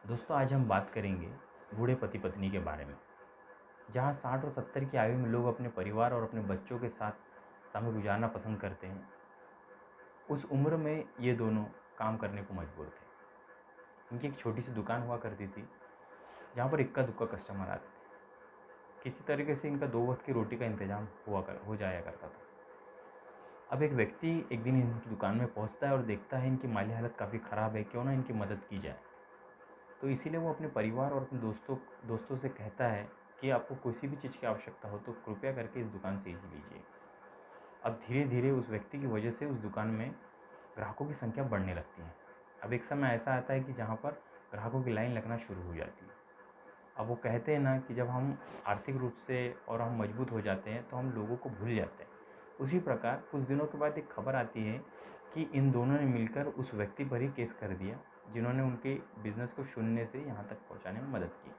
दोस्तों आज हम बात करेंगे बूढ़े पति पत्नी के बारे में। जहाँ 60 और 70 की आयु में लोग अपने परिवार और अपने बच्चों के साथ समय गुजारना पसंद करते हैं, उस उम्र में ये दोनों काम करने को मजबूर थे। इनकी एक छोटी सी दुकान हुआ करती थी जहाँ पर इक्का दुक्का कस्टमर आते थे। किसी तरीके से इनका 2 वक्त की रोटी का इंतजाम हो जाया करता था। अब एक व्यक्ति एक दिन इनकी दुकान में पहुँचता है और देखता है इनकी माली हालत काफ़ी ख़राब है, क्यों ना इनकी मदद की जाए। तो इसीलिए वो अपने परिवार और अपने दोस्तों से कहता है कि आपको किसी भी चीज़ की आवश्यकता हो तो कृपया करके इस दुकान से ही लीजिए। अब धीरे धीरे उस व्यक्ति की वजह से उस दुकान में ग्राहकों की संख्या बढ़ने लगती है। अब एक समय ऐसा आता है कि जहाँ पर ग्राहकों की लाइन लगना शुरू हो जाती है। अब वो कहते हैं ना कि जब हम आर्थिक रूप से और हम मजबूत हो जाते हैं तो हम लोगों को भूल जाते हैं। उसी प्रकार कुछ दिनों के बाद एक खबर आती है कि इन दोनों ने मिलकर उस व्यक्ति पर ही केस कर दिया जिन्होंने उनके बिज़नेस को शून्य से यहाँ तक पहुँचाने में मदद की।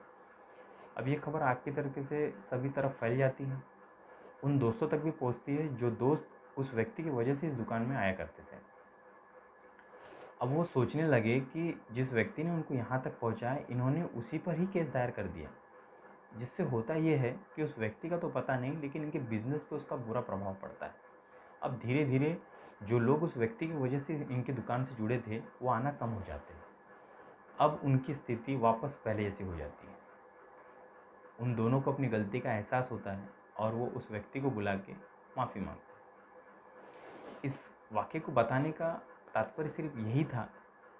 अब ये खबर आग की तरीके से सभी तरफ फैल जाती है, उन दोस्तों तक भी पहुँचती है जो दोस्त उस व्यक्ति की वजह से इस दुकान में आया करते थे। अब वो सोचने लगे कि जिस व्यक्ति ने उनको यहाँ तक पहुँचाया, इन्होंने उसी पर ही केस दायर कर दिया। जिससे होता ये है कि उस व्यक्ति का तो पता नहीं, लेकिन इनके बिज़नेस पे उसका बुरा प्रभाव पड़ता है। अब धीरे धीरे जो लोग उस व्यक्ति की वजह से इनकी दुकान से जुड़े थे वो आना कम हो जाते हैं। अब उनकी स्थिति वापस पहले जैसी हो जाती है। उन दोनों को अपनी गलती का एहसास होता है और वो उस व्यक्ति को बुला के माफ़ी मांगते हैं। इस वाक़ये को बताने का तात्पर्य सिर्फ यही था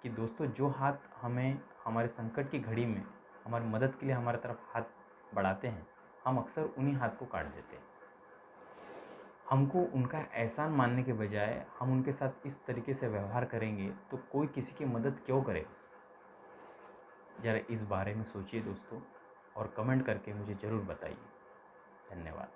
कि दोस्तों जो हाथ हमें हमारे संकट की घड़ी में हमारी मदद के लिए हमारी तरफ हाथ बढ़ाते हैं, हम अक्सर उन्हीं हाथ को काट देते हैं। हमको उनका एहसान मानने के बजाय हम उनके साथ इस तरीके से व्यवहार करेंगे तो कोई किसी की मदद क्यों करेगा। ज़रा इस बारे में सोचिए दोस्तों, और कमेंट करके मुझे ज़रूर बताइए। धन्यवाद।